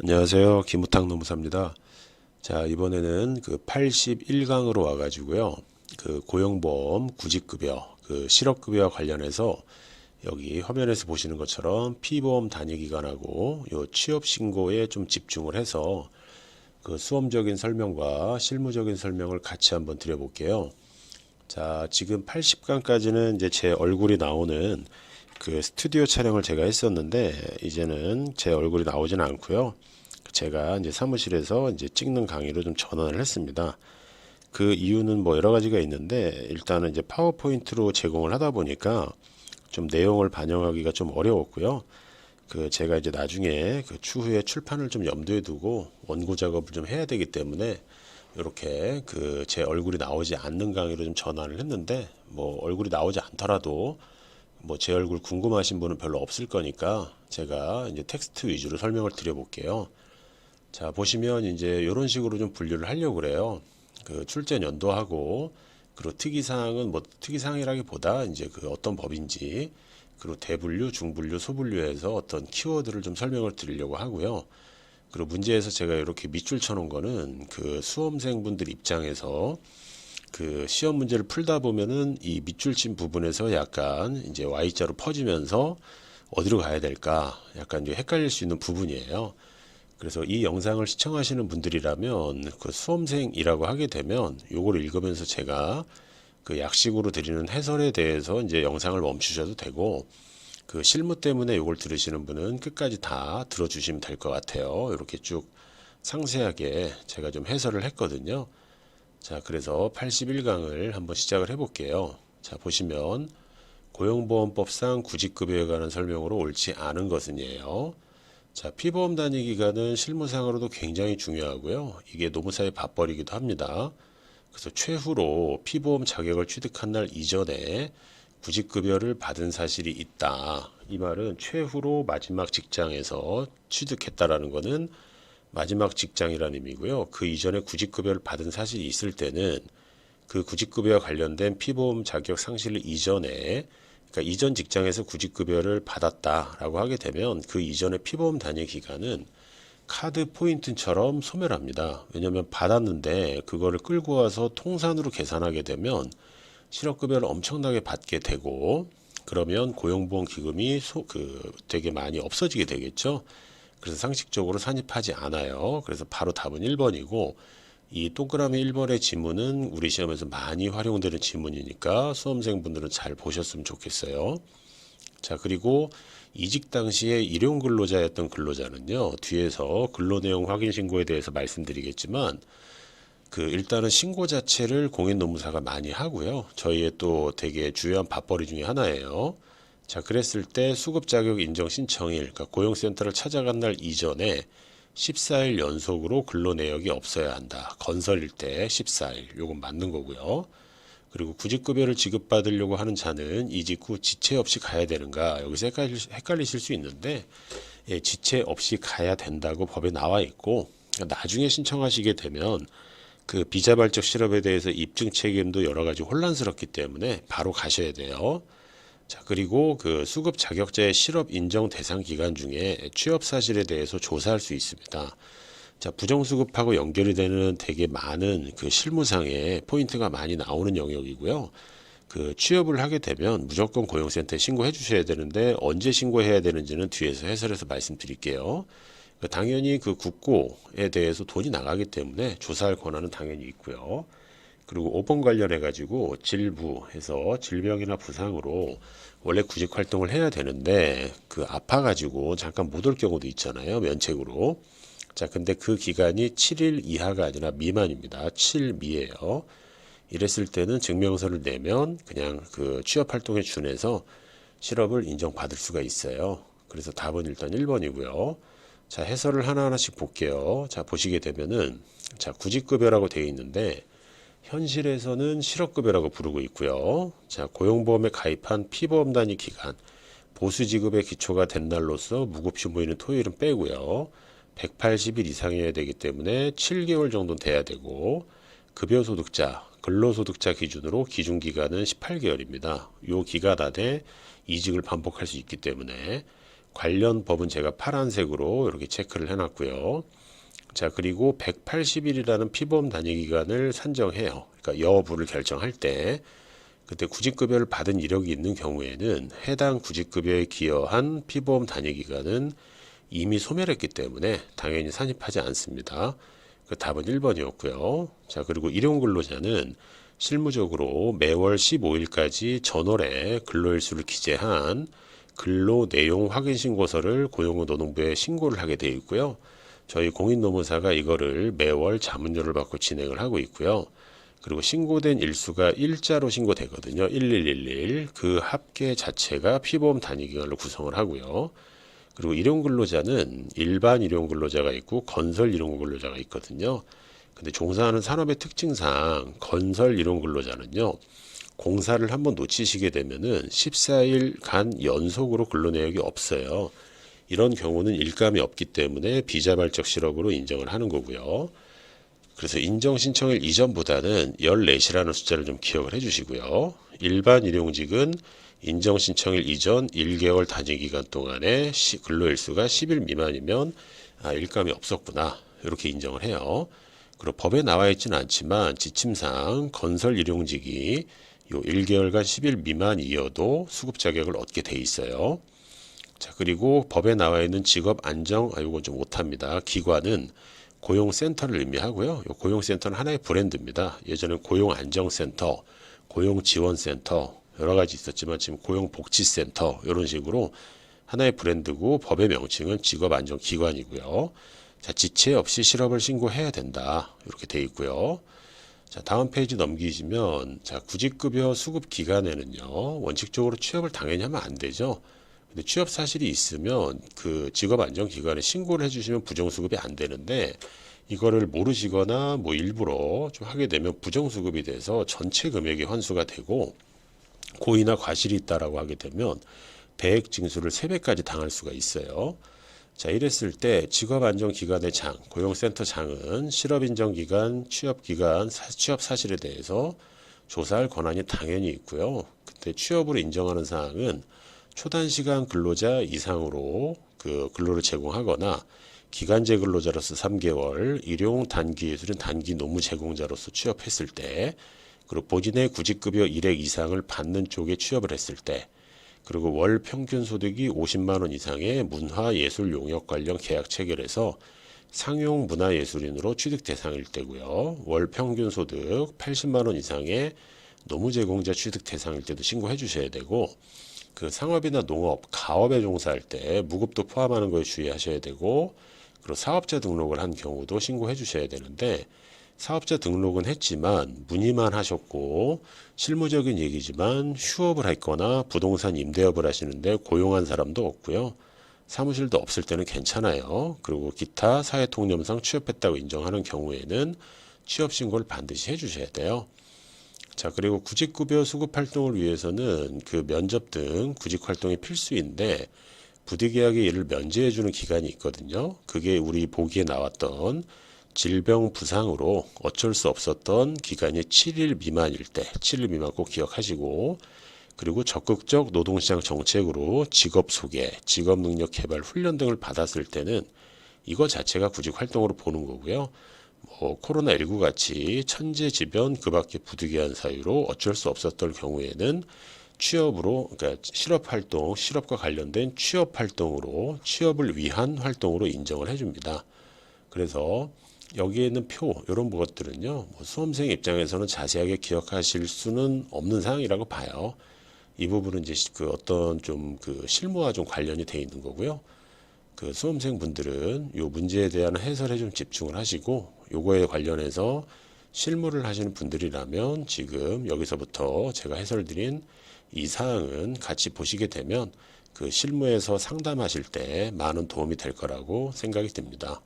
안녕하세요. 김우탁 노무사입니다. 자, 이번에는 그 81강으로 와가지고요. 그 고용보험 구직급여, 그 실업급여와 관련해서 여기 화면에서 보시는 것처럼 피보험 단위기간하고 요 취업신고에 좀 집중을 해서 그 수험적인 설명과 실무적인 설명을 같이 한번 드려볼게요. 자, 지금 80강까지는 이제 제 얼굴이 나오는 그 스튜디오 촬영을 제가 했었는데 이제는 제 얼굴이 나오지는 않고요. 제가 이제 사무실에서 이제 찍는 강의로 좀 전환을 했습니다. 그 이유는 뭐 여러 가지가 있는데 일단은 이제 파워포인트로 제공을 하다 보니까 좀 내용을 반영하기가 좀 어려웠고요. 그 제가 이제 나중에 그 추후에 출판을 좀 염두에 두고 원고 작업을 좀 해야 되기 때문에 이렇게 그 제 얼굴이 나오지 않는 강의로 좀 전환을 했는데 뭐 얼굴이 나오지 않더라도 뭐 제 얼굴 궁금하신 분은 별로 없을 거니까 제가 이제 텍스트 위주로 설명을 드려볼게요. 자, 보시면 이제 이런 식으로 좀 분류를 하려고 그래요. 그 출전 연도하고 그리고 특이사항은 뭐 특이사항이라기보다 이제 그 어떤 법인지 그리고 대분류, 중분류, 소분류해서 어떤 키워드를 좀 설명을 드리려고 하고요. 그리고 문제에서 제가 이렇게 밑줄 쳐놓은 거는 그 수험생분들 입장에서 그 시험 문제를 풀다 보면은 이 밑줄 친 부분에서 약간 이제 Y자로 퍼지면서 어디로 가야 될까 약간 이제 헷갈릴 수 있는 부분이에요. 그래서 이 영상을 시청하시는 분들이라면 그 수험생이라고 하게 되면 요거를 읽으면서 제가 그 약식으로 드리는 해설에 대해서 이제 영상을 멈추셔도 되고 그 실무 때문에 요걸 들으시는 분은 끝까지 다 들어주시면 될 것 같아요. 이렇게 쭉 상세하게 제가 좀 해설을 했거든요. 자, 그래서 81강을 한번 시작을 해볼게요. 자, 보시면 고용보험법상 구직급여에 관한 설명으로 옳지 않은 것은이에요. 자, 피보험 단위 기간은 실무상으로도 굉장히 중요하고요. 이게 노무사의 밥벌이기도 합니다. 그래서 최후로 피보험 자격을 취득한 날 이전에 구직급여를 받은 사실이 있다. 이 말은 최후로 마지막 직장에서 취득했다라는 것은 마지막 직장이라는 의미고요. 그 이전에 구직급여를 받은 사실이 있을 때는 그 구직급여와 관련된 피보험 자격 상실 이전에 그러니까 이전 직장에서 구직급여를 받았다라고 하게 되면 그 이전의 피보험 단위 기간은 카드 포인트처럼 소멸합니다. 왜냐하면 받았는데 그거를 끌고 와서 통산으로 계산하게 되면 실업급여를 엄청나게 받게 되고 그러면 고용보험 기금이 되게 많이 없어지게 되겠죠. 그래서 상식적으로 산입하지 않아요. 그래서 바로 답은 1번이고 이 동그라미 1번의 지문은 우리 시험에서 많이 활용되는 지문이니까 수험생분들은 잘 보셨으면 좋겠어요. 자, 그리고 이직 당시에 일용 근로자였던 근로자는요, 뒤에서 근로 내용 확인 신고에 대해서 말씀드리겠지만, 그 일단은 신고 자체를 공인노무사가 많이 하고요. 저희의 또 되게 주요한 밥벌이 중에 하나예요. 자, 그랬을 때 수급 자격 인정 신청일, 그러니까 고용센터를 찾아간 날 이전에 14일 연속으로 근로 내역이 없어야 한다. 건설일 때 14일, 요건 맞는 거고요. 그리고 구직급여를 지급받으려고 하는 자는 이직 후 지체 없이 가야 되는가? 여기서 헷갈리실 수 있는데, 예, 지체 없이 가야 된다고 법에 나와 있고, 나중에 신청하시게 되면 그 비자발적 실업에 대해서 입증 책임도 여러 가지 혼란스럽기 때문에 바로 가셔야 돼요. 자, 그리고 그 수급 자격자의 실업 인정 대상 기간 중에 취업 사실에 대해서 조사할 수 있습니다. 자, 부정수급하고 연결이 되는 되게 많은 그 실무상의 포인트가 많이 나오는 영역이고요. 그 취업을 하게 되면 무조건 고용센터에 신고해 주셔야 되는데 언제 신고해야 되는지는 뒤에서 해설해서 말씀드릴게요. 당연히 그 국고에 대해서 돈이 나가기 때문에 조사할 권한은 당연히 있고요. 그리고 5번 관련해 가지고 질부해서 질병이나 부상으로 원래 구직 활동을 해야 되는데 그 아파 가지고 잠깐 못 올 경우도 있잖아요. 면책으로. 자, 근데 그 기간이 7일 이하가 아니라 미만입니다. 7미예요. 이랬을 때는 증명서를 내면 그냥 그 취업 활동에 준해서 실업을 인정받을 수가 있어요. 그래서 답은 일단 1번이고요. 자, 해설을 하나하나씩 볼게요. 자, 보시게 되면은 자, 구직급여라고 되어 있는데 현실에서는 실업급여라고 부르고 있고요. 자, 고용보험에 가입한 피보험 단위 기간, 보수지급의 기초가 된 날로서 무급휴무일은 토요일은 빼고요. 180일 이상이어야 되기 때문에 7개월 정도는 돼야 되고 급여소득자, 근로소득자 기준으로 기준기간은 18개월입니다. 요 기간 안에 이직을 반복할 수 있기 때문에 관련 법은 제가 파란색으로 이렇게 체크를 해놨고요. 자, 그리고 180일이라는 피보험 단위 기간을 산정해요. 그러니까 여부를 결정할 때 그때 구직급여를 받은 이력이 있는 경우에는 해당 구직급여에 기여한 피보험 단위 기간은 이미 소멸했기 때문에 당연히 산입하지 않습니다. 그 답은 1번이었고요. 자, 그리고 일용근로자는 실무적으로 매월 15일까지 전월에 근로일수를 기재한 근로 내용 확인 신고서를 고용노동부에 신고를 하게 되어 있고요. 저희 공인노무사가 이거를 매월 자문료를 받고 진행을 하고 있고요. 그리고 신고된 일수가 일자로 신고되거든요. 1111. 그 합계 자체가 피보험 단위 기간을 구성을 하고요. 그리고 일용근로자는 일반 일용근로자가 있고 건설 일용근로자가 있거든요. 근데 종사하는 산업의 특징상 건설 일용근로자는요. 공사를 한번 놓치시게 되면은 14일간 연속으로 근로내역이 없어요. 이런 경우는 일감이 없기 때문에 비자발적 실업으로 인정을 하는 거고요. 그래서 인정 신청일 이전보다는 14시라는 숫자를 좀 기억을 해주시고요. 일반 일용직은 인정 신청일 이전 1개월 단위 기간 동안에 근로일수가 10일 미만이면 일감이 없었구나 이렇게 인정을 해요. 그리고 법에 나와 있지는 않지만 지침상 건설 일용직이 요 1개월간 10일 미만이어도 수급 자격을 얻게 돼 있어요. 자, 그리고 법에 나와 있는 직업 안정, 이건 좀 못합니다. 기관은 고용센터를 의미하고요. 요 고용센터는 하나의 브랜드입니다. 예전에 고용안정센터, 고용지원센터 여러 가지 있었지만 지금 고용복지센터 이런 식으로 하나의 브랜드고 법의 명칭은 직업안정기관이고요. 자, 지체 없이 실업을 신고해야 된다. 이렇게 돼 있고요. 자, 다음 페이지 넘기시면 자, 구직급여 수급 기간에는요. 원칙적으로 취업을 당연히 하면 안 되죠. 근데 취업 사실이 있으면 그 직업안정기관에 신고를 해주시면 부정수급이 안 되는데 이거를 모르시거나 뭐 일부러 좀 하게 되면 부정수급이 돼서 전체 금액이 환수가 되고 고의나 과실이 있다라고 하게 되면 배액 징수를 3배까지 당할 수가 있어요. 자, 이랬을 때 직업안정기관의 장, 고용센터 장은 실업인정기간, 취업기간, 취업 사실에 대해서 조사할 권한이 당연히 있고요. 그때 취업으로 인정하는 사항은 초단시간 근로자 이상으로 그 근로를 제공하거나 기간제 근로자로서 3개월, 일용 단기 예술인 단기 노무 제공자로서 취업했을 때, 그리고 본인의 구직급여 일액 이상을 받는 쪽에 취업을 했을 때, 그리고 월 평균 소득이 50만 원 이상의 문화예술 용역 관련 계약 체결해서 상용 문화예술인으로 취득 대상일 때고요. 월 평균 소득 80만 원 이상의 노무 제공자 취득 대상일 때도 신고해 주셔야 되고, 그 상업이나 농업, 가업에 종사할 때 무급도 포함하는 거에 주의하셔야 되고, 그리고 사업자 등록을 한 경우도 신고해 주셔야 되는데, 사업자 등록은 했지만 문의만 하셨고 실무적인 얘기지만 휴업을 했거나 부동산 임대업을 하시는데 고용한 사람도 없고요. 사무실도 없을 때는 괜찮아요. 그리고 기타 사회통념상 취업했다고 인정하는 경우에는 취업신고를 반드시 해주셔야 돼요. 자, 그리고 구직급여 수급활동을 위해서는 그 면접 등 구직활동이 필수인데 부득이하게 이를 면제해주는 기간이 있거든요. 그게 우리 보기에 나왔던 질병 부상으로 어쩔 수 없었던 기간이 7일 미만일 때, 7일 미만 꼭 기억하시고, 그리고 적극적 노동시장 정책으로 직업 소개, 직업 능력 개발 훈련 등을 받았을 때는 이거 자체가 구직 활동으로 보는 거고요. 뭐 코로나19 같이 천재지변 그 밖에 부득이한 사유로 어쩔 수 없었던 경우에는 취업으로, 그러니까 실업활동, 실업과 관련된 취업활동으로 취업을 위한 활동으로 인정을 해줍니다. 그래서 여기에 있는 표 이런 것들은요, 뭐 수험생 입장에서는 자세하게 기억하실 수는 없는 사항이라고 봐요. 이 부분은 이제 그 어떤 좀 그 실무와 좀 관련이 돼 있는 거고요. 그 수험생 분들은 요 문제에 대한 해설에 좀 집중을 하시고, 요거에 관련해서 실무를 하시는 분들이라면 지금 여기서부터 제가 해설드린 이 사항은 같이 보시게 되면 그 실무에서 상담하실 때 많은 도움이 될 거라고 생각이 듭니다.